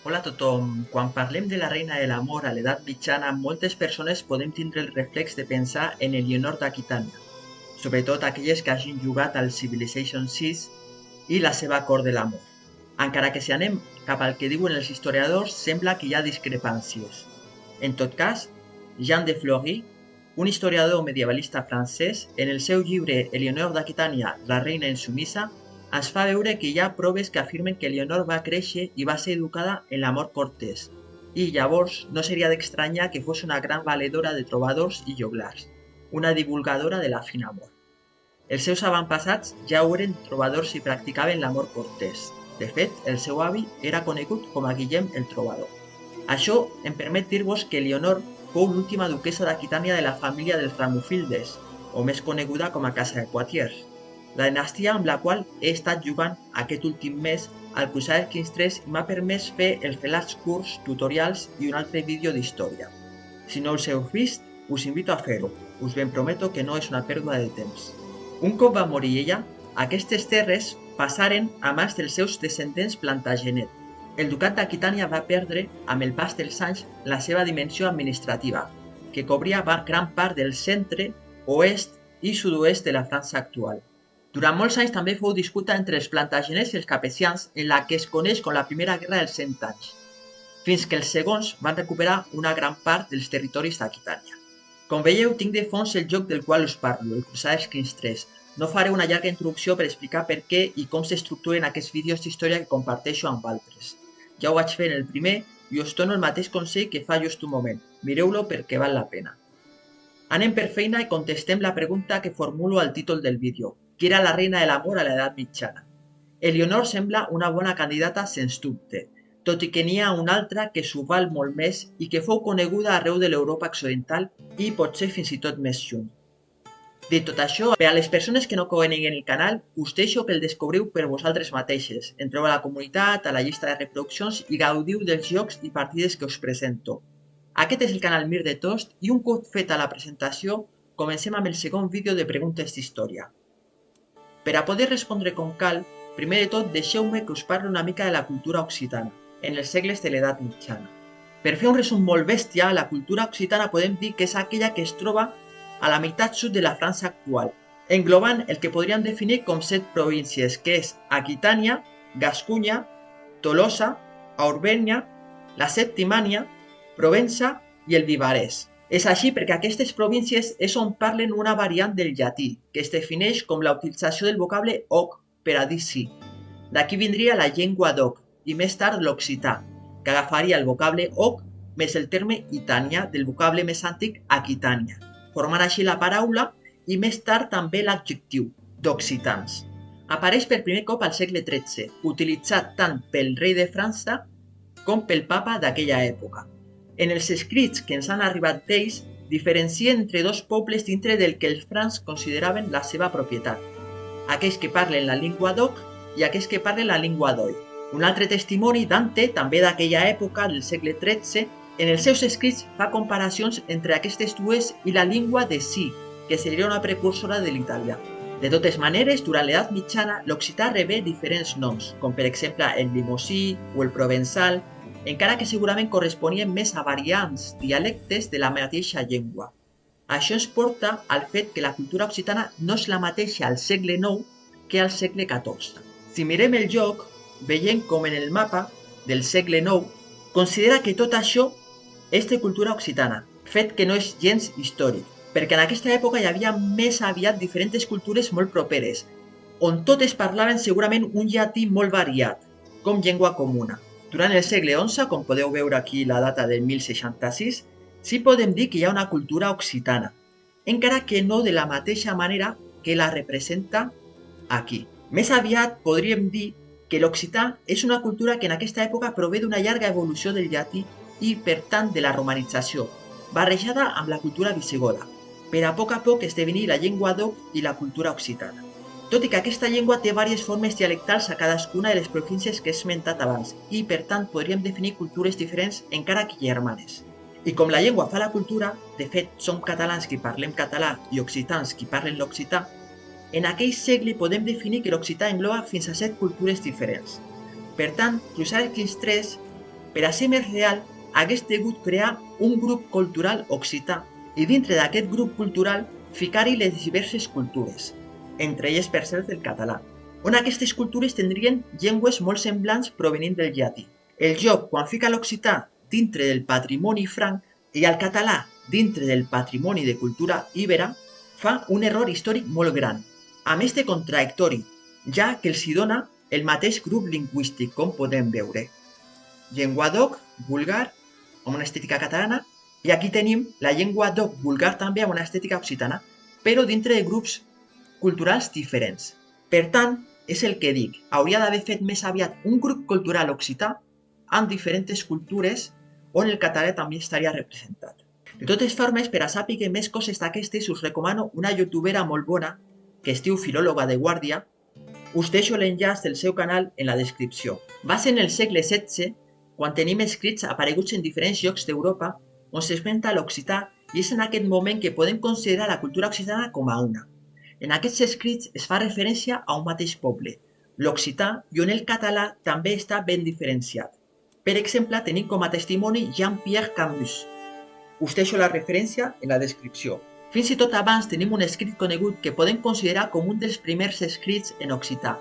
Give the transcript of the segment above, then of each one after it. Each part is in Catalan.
Hola a tothom. Quan parlem de la reina de l'amor a l'edat mitjana, moltes persones podem tindre el reflex de pensar en Elionor d'Aquitània, sobretot aquelles que hagin jugat al Civilization 6 i la seva cort de l'amor. Encara que si anem cap al que diuen els historiadors, sembla que hi ha discrepàncies. En tot cas, Jean de Fleury, un historiador medievalista francès, en el seu llibre Elionor d'Aquitània, la reina insumisa, es fa veure que hi ha proves que afirmen que Elionor va créixer i va ser educada en l'amor cortès, i llavors no seria d'estranyar que fos una gran valedora de trobadors i joglars, una divulgadora de la fina amor. Els seus avantpassats ja ho eren trobadors i practicaven l'amor cortès. De fet, el seu avi era conegut com a Guillem el Trobador. Això em permet dir-vos que Elionor fou l'última duquessa d'Aquitània de la família dels Ramufildes, o més coneguda com a Casa de Poitiers, la dinastia amb la qual he estat jugant aquest últim mes al Crusader Kings 3 i m'ha permès fer els relats curts, tutorials i un altre vídeo d'història. Si no els heu vist, us invito a fer-ho. Us ben prometo que no és una pèrdua de temps. Un cop va morir ella, aquestes terres passaren a mans dels seus descendents Plantagenet. El ducat d'Aquitània va perdre, amb el pas dels anys, la seva dimensió administrativa, que cobria gran part del centre, oest i sud-oest de la França actual. Durant molts anys també fou disputa entre els plantagenets i els capecians en la que es coneix com la Primera Guerra dels 100 anys, fins que els segons van recuperar una gran part dels territoris d'Aquitània. Com veieu, tinc de fons el joc del qual us parlo, el Crusader Kings 3. No faré una llarga introducció per explicar per què i com s'estructuren aquests vídeos d'història que comparteixo amb altres. Ja ho vaig fer en el primer i us dono el mateix consell que fa just un moment. Mireu-lo perquè val la pena. Anem per feina i contestem la pregunta que formulo al títol del vídeo. Qui era la reina de l'amor a l'edat mitjana? Elionor sembla una bona candidata sens dubte, tot i que n'hi ha una altra que s'ho val molt més i que fou coneguda arreu de l'Europa occidental i potser fins i tot més lluny. Dit tot això, per a les persones que no coneguen el canal, us deixo que el descobriu per vosaltres mateixes. Entreu a la comunitat, a la llista de reproduccions i gaudiu dels jocs i partides que us presento. Aquest és el canal Mir de Tost i un cop feta la presentació, comencem amb el segon vídeo de preguntes d'història. Per a poder respondre com cal, primer de tot deixeu-me que us parli una mica de la cultura occitana, en els segles de l'edat mitjana. Per fer un resum molt bèstia, la cultura occitana podem dir que és aquella que es troba a la meitat sud de la França actual, englobant el que podríem definir com 7 províncies, que és Aquitània, Gascunya, Tolosa, Auvernya, la Septimània, Provença i el Vivarès. És així perquè aquestes províncies és on parlen una variant del llatí, que es defineix com la utilització del vocable hoc per a dir sí. D'aquí vindria la llengua d'oc i més tard l'occità, que agafaria el vocable hoc més el terme Itània del vocable més antic Aquitània, formant així la paraula i més tard també l'adjectiu d'occitans. Apareix per primer cop al segle XIII, utilitzat tant pel rei de França com pel papa d'aquella època. En els escrits que ens han arribat d'ells, diferencien entre dos pobles dintre del que els francs consideraven la seva propietat, aquells que parlen la llengua d'oc i aquells que parlen la llengua d'oi. Un altre testimoni, Dante, també d'aquella època del segle XIII, en els seus escrits fa comparacions entre aquestes dues i la llengua de sí, que seria una precursora de l'italià. De totes maneres, durant l'edat mitjana, l'occità rebé diferents noms, com per exemple el limosí o el provençal, encara que segurament corresponien més a variants dialectes de la mateixa llengua. Això ens porta al fet que la cultura occitana no és la mateixa al segle IX que al segle XIV. Si mirem el joc, veiem com en el mapa del segle IX considera que tot això és de cultura occitana, fet que no és gens històric, perquè en aquesta època hi havia més aviat diferents cultures molt properes, on totes parlaven segurament un llatí molt variat, com llengua comuna. Durant el segle XI, com podeu veure aquí la data del 1066, sí podem dir que hi ha una cultura occitana, encara que no de la mateixa manera que la representa aquí. Més aviat podríem dir que l'occità és una cultura que en aquesta època prové d'una llarga evolució del llatí i, per tant, de la romanització, barrejada amb la cultura visigoda, per a poc esdevenir la llengua d'oc i la cultura occitana. Tot i que aquesta llengua té diverses formes dialectals a cadascuna de les províncies que he esmentat abans i, per tant, podríem definir cultures diferents encara que germanes. I com la llengua fa la cultura, de fet, som catalans qui parlem català i occitans qui parlen l'occità, en aquell segle podem definir que l'occità engloba fins a 7 cultures diferents. Per tant, Crusader Kings 3 Per a ser més real, hagués degut crear un grup cultural occità i dintre d'aquest grup cultural ficar-hi les diverses cultures, entre elles per cert el català, on aquestes cultures tindrien llengües molt semblants provenint del llatí. El joc, quan fica l'occità dintre del patrimoni franc i el català dintre del patrimoni de cultura íbera, fa un error històric molt gran, a més de contradictori, ja que els hi dona el mateix grup lingüístic, com podem veure. Llengua d'oc, vulgar, amb una estètica catalana, i aquí tenim la llengua d'oc vulgar també amb una estètica occitana, però dintre de grups culturals diferents. Per tant, és el que dic, hauria d'haver fet més aviat un grup cultural occità amb diferents cultures on el català també estaria representat. De totes formes, per a sàpiga més coses d'aquestes, us recomano una youtubera molt bona que es diu Filòloga de Guàrdia. Us deixo l'enllaç del seu canal en la descripció. Va ser en el segle XVI quan tenim escrits apareguts en diferents llocs d'Europa on s'esmenta l'occità i és en aquest moment que podem considerar la cultura occitana com a una. En aquests escrits es fa referència a un mateix poble, l'occità, i on el català també està ben diferenciat. Per exemple, tenim com a testimoni Jean-Pierre Camus. Us deixo la referència en la descripció. Fins i tot abans tenim un escrit conegut que podem considerar com un dels primers escrits en occità.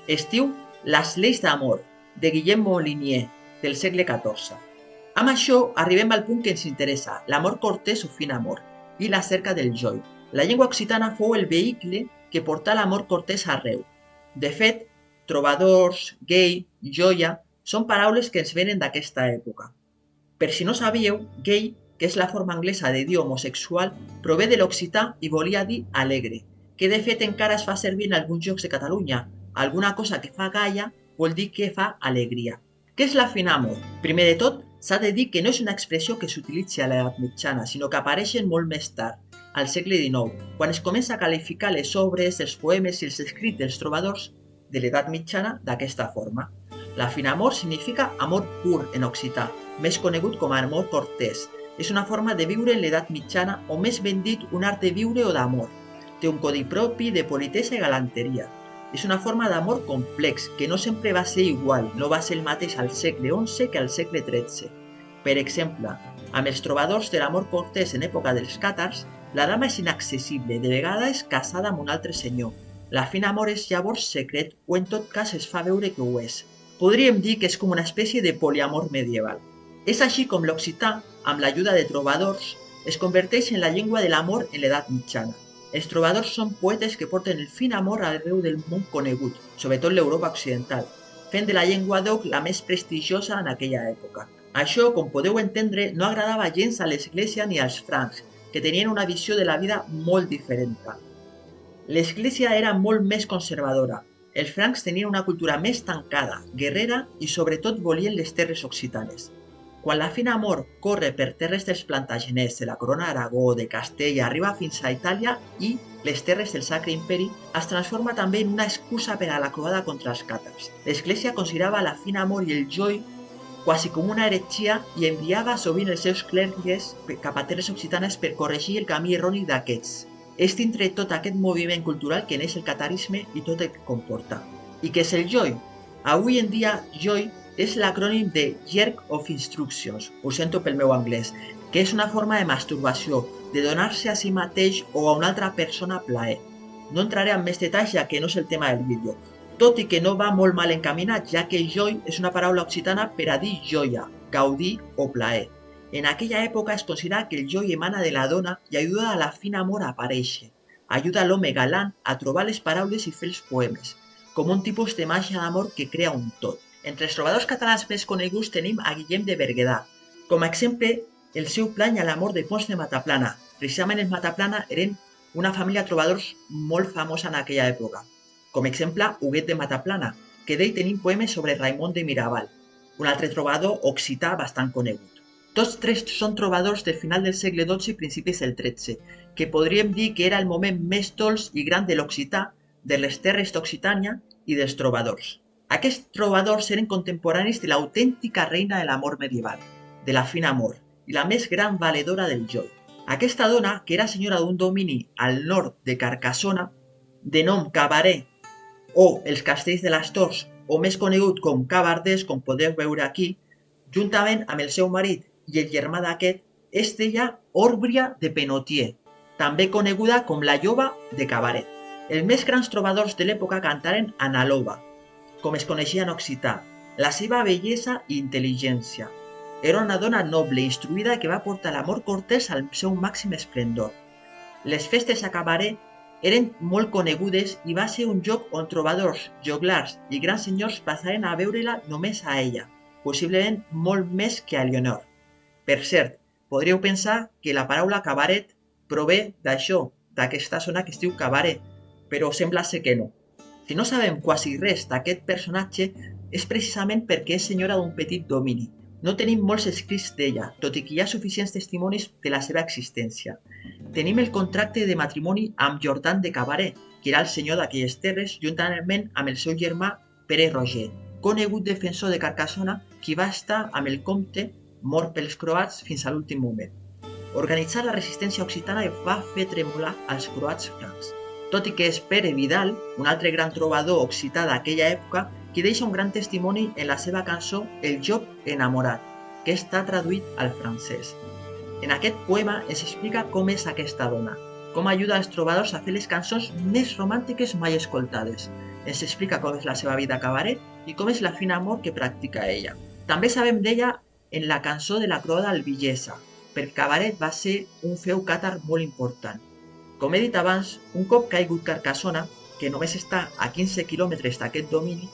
Es diu Les lleis d'amor, de Guillem Molinier, del segle XIV. Amb això arribem al punt que ens interessa, l'amor cortès o fin amor, i la cerca del joi. La llengua occitana fou el vehicle que portà l'amor cortès arreu. De fet, trobadors, gay, joia, són paraules que ens venen d'aquesta època. Per si no sabíeu, gay, que és la forma anglesa de dir homosexual, prové de l'occità i volia dir alegre, que de fet encara es fa servir en alguns llocs de Catalunya. Alguna cosa que fa gaia vol dir que fa alegria. Què és la fin amor? Primer de tot, s'ha de dir que no és una expressió que s'utilitzi a l'edat mitjana, sinó que apareixen molt més tard, al segle XIX, quan es comença a qualificar les obres, els poemes i els escrits dels trobadors de l'edat mitjana d'aquesta forma. La fin amor significa amor pur en occità, més conegut com a amor cortès. És una forma de viure en l'edat mitjana, o més ben dit, un art de viure o d'amor. Té un codi propi de politesa i galanteria. És una forma d'amor complex, que no sempre va ser igual, no va ser el mateix al segle XI que al segle XIII. Per exemple, amb els trobadors de l'amor cortès en època dels càtars, la dama és inaccessible, de vegades casada amb un altre senyor. La fin amor és llavors secret, o en tot cas es fa veure que ho és. Podríem dir que és com una espècie de poliamor medieval. És així com l'occità, amb l'ajuda de trobadors, es converteix en la llengua de l'amor en l'edat mitjana. Els trobadors són poetes que porten el fin amor arreu del món conegut, sobretot l'Europa occidental, fent de la llengua d'oc la més prestigiosa en aquella època. Això, com podeu entendre, no agradava gens a l'Església ni als francs, que tenien una visió de la vida molt diferent. L'Església era molt més conservadora. Els francs tenien una cultura més tancada, guerrera i sobretot volien les terres occitanes. Quan la fin amor corre per terres dels Plantagenets, de la Corona d'Aragó, de Castella, arriba fins a Itàlia i les terres del Sacre Imperi, es transforma també en una excusa per a la croada contra els càtars. L'Església considerava la fin amor i el joi quasi com una heretgia i enviava sovint els seus clergues cap a terres occitanes per corregir el camí erroni d'aquests. És dintre tot aquest moviment cultural que neix el catarisme i tot el que comporta. I què és el joi? Avui en dia, joi és l'acrònim de Jerk of Instructions, ho sento pel meu anglès, que és una forma de masturbació, de donar-se a si mateix o a una altra persona plaer. No entraré en més detalls ja que no és el tema del vídeo, tot i que no va molt mal encaminat, ja que joi és una paraula occitana per a dir joia, gaudir o plaer. En aquella època es considera que el joi emana de la dona i ajuda a la fin amor a aparèixer. Ajuda a l'home galant a trobar les paraules i fer els poemes, com un tipus de màgia d'amor que crea un tot. Entre els trobadors catalans més coneguts tenim a Guillem de Berguedà. Com a exemple, el seu plany a l'amor de Pons de Mataplana. Precisament els Mataplana eren una família de trobadors molt famosa en aquella època. Com a exemple, Huguet de Mataplana, que d'ell tenim poemes sobre Raimon de Mirabal, un altre trobador occità bastant conegut. Tots tres són trobadors de final del segle XII i principis del XIII, que podríem dir que era el moment més dolç i gran de l'occità, de les terres d'Occitània i dels trobadors. Aquests trobadors eren contemporanis de l'autèntica reina de l'amor medieval, de la fin amor, i la més gran valedora del joi. Aquesta dona, que era senyora d'un domini al nord de Carcassona, de nom Cabaret o els Castells de les Torres, o més conegut com Cabardès, com podeu veure aquí, Juntament amb el seu marit i el germà d'aquest, es deia Òrbria de Penotier, també coneguda com la lloba de Cabaret. Els més grans trobadors de l'època cantaren Analoba, com es coneixia en occità, la seva bellesa i intel·ligència. Era una dona noble i instruïda que va portar l'amor cortès al seu màxim esplendor. Les festes a Cabaret eren molt conegudes i va ser un lloc on trobadors, joglars i grans senyors passaren a veure-la només a ella, possiblement molt més que a Elionor. Per cert, podríeu pensar que la paraula cabaret prové d'això, d'aquesta zona que es diu cabaret, però sembla ser que no. Si no sabem quasi res d'aquest personatge és precisament perquè és senyora d'un petit domini. No tenim molts escrits d'ella, tot i que hi ha suficients testimonis de la seva existència. Tenim el contracte de matrimoni amb Jordan de Cabaret, que era el senyor d'aquelles terres, juntament amb el seu germà Pere Roger, conegut defensor de Carcassona, qui va estar amb el comte mort pels croats fins a l'últim moment. Organitzar la resistència occitana va fer tremolar als croats francs, tot i que és Pere Vidal, un altre gran trobador occità d'aquella època, qui deixa un gran testimoni en la seva cançó El Job enamorat, que està traduït al francès. En aquest poema ens explica com és aquesta dona, com ajuda als trobadors a fer les cançons més romàntiques mai escoltades. Ens explica com és la seva vida a Cabaret i com és la fina amor que practica ella. També sabem d'ella en la cançó de la croada albillesa, perquè Cabaret va ser un feu càtar molt important. Com he dit abans, un cop caigut Carcassona, que només està a 15 quilòmetres d'aquest domini,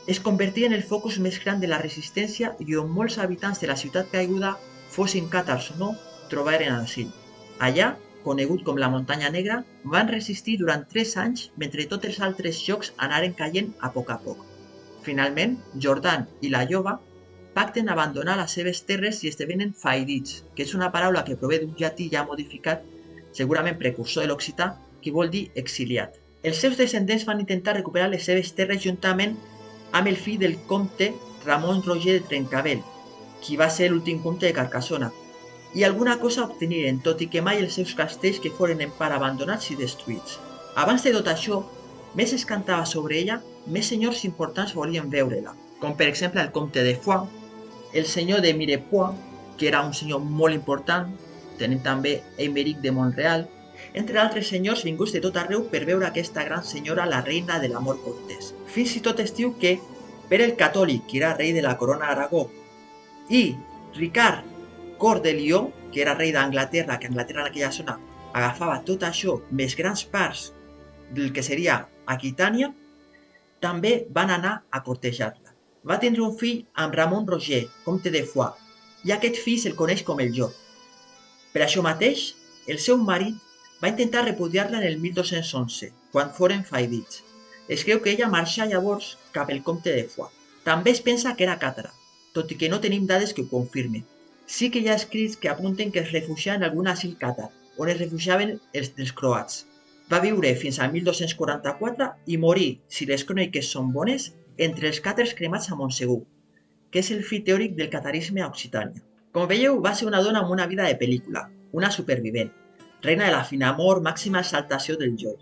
es convertia en el focus més gran de la resistència i on molts habitants de la ciutat caiguda, fossin càtars o no, trobaren asil. Allà, conegut com la Muntanya Negra, van resistir durant 3 anys mentre tots els altres llocs anaren caient a poc. Finalment, Jordan i la lloba pacten abandonar les seves terres i esdevenen faidits, que és una paraula que prové d'un llatí ja modificat, segurament precursor de l'occità, que vol dir exiliat. Els seus descendents van intentar recuperar les seves terres juntament amb el fill del comte Ramon Roger de Trencavell, qui va ser l'últim comte de Carcassona, i alguna cosa obteniren, tot i que mai els seus castells que foren en part abandonats i destruïts. Abans de tot això, més es cantava sobre ella, més senyors importants volien veure-la, com per exemple el comte de Foix, el senyor de Mirepoix, que era un senyor molt important, tenim també Eimeric de Montreal, entre altres senyors vinguts de tot arreu per veure aquesta gran senyora, la reina de l'amor cortès. Fins i tot es diu que Pere el Catòlic, que era rei de la corona d'Aragó, i Ricard Cor de Lió, que era rei d'Anglaterra, que Anglaterra en aquella zona agafava tot això, més grans parts del que seria Aquitània, també van anar a cortejar-la. Va tindre un fill amb Ramon Roger, comte de Foix, i aquest fill se'l coneix com el Job. Per això mateix, el seu marit va intentar repudiar-la en el 1211, quan foren faidits. Es creu que ella marxà llavors cap al comte de Foix. També es pensa que era càtara, tot i que no tenim dades que ho confirmen. Sí que hi ha escrits que apunten que es refugià en algun asil càtar, on es refugiaven els croats. Va viure fins al 1244 i morí, si les cròniques són bones, entre els càtars cremats a Montsegur, que és el fill teòric del catarisme a Occitània. Com veieu, va ser una dona amb una vida de pel·lícula, una supervivent, reina de la fina amor, màxima exaltació del joc.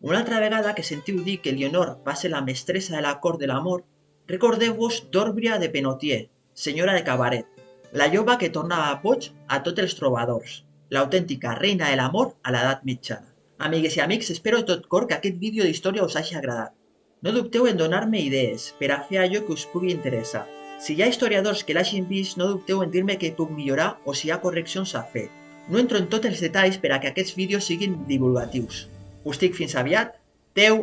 Una altra vegada que sentiu dir que Elionor va ser la mestressa de la cort de l'amor, recordeu-vos d'Òrbria de Penotier, senyora de Cabaret, la lloba que tornava boig a tots els trobadors, l'autèntica reina de l'amor a l'edat mitjana. Amigues i amics, espero de tot cor que aquest vídeo d'història us hagi agradat. No dubteu en donar-me idees per a fer allò que us pugui interessar. Si hi ha historiadors que l'hagin vist, no dubteu en dir-me què puc millorar o si hi ha correccions a fer. No entro en tots els detalls per a que aquests vídeos siguin divulgatius. Us dic fins aviat. Adeu!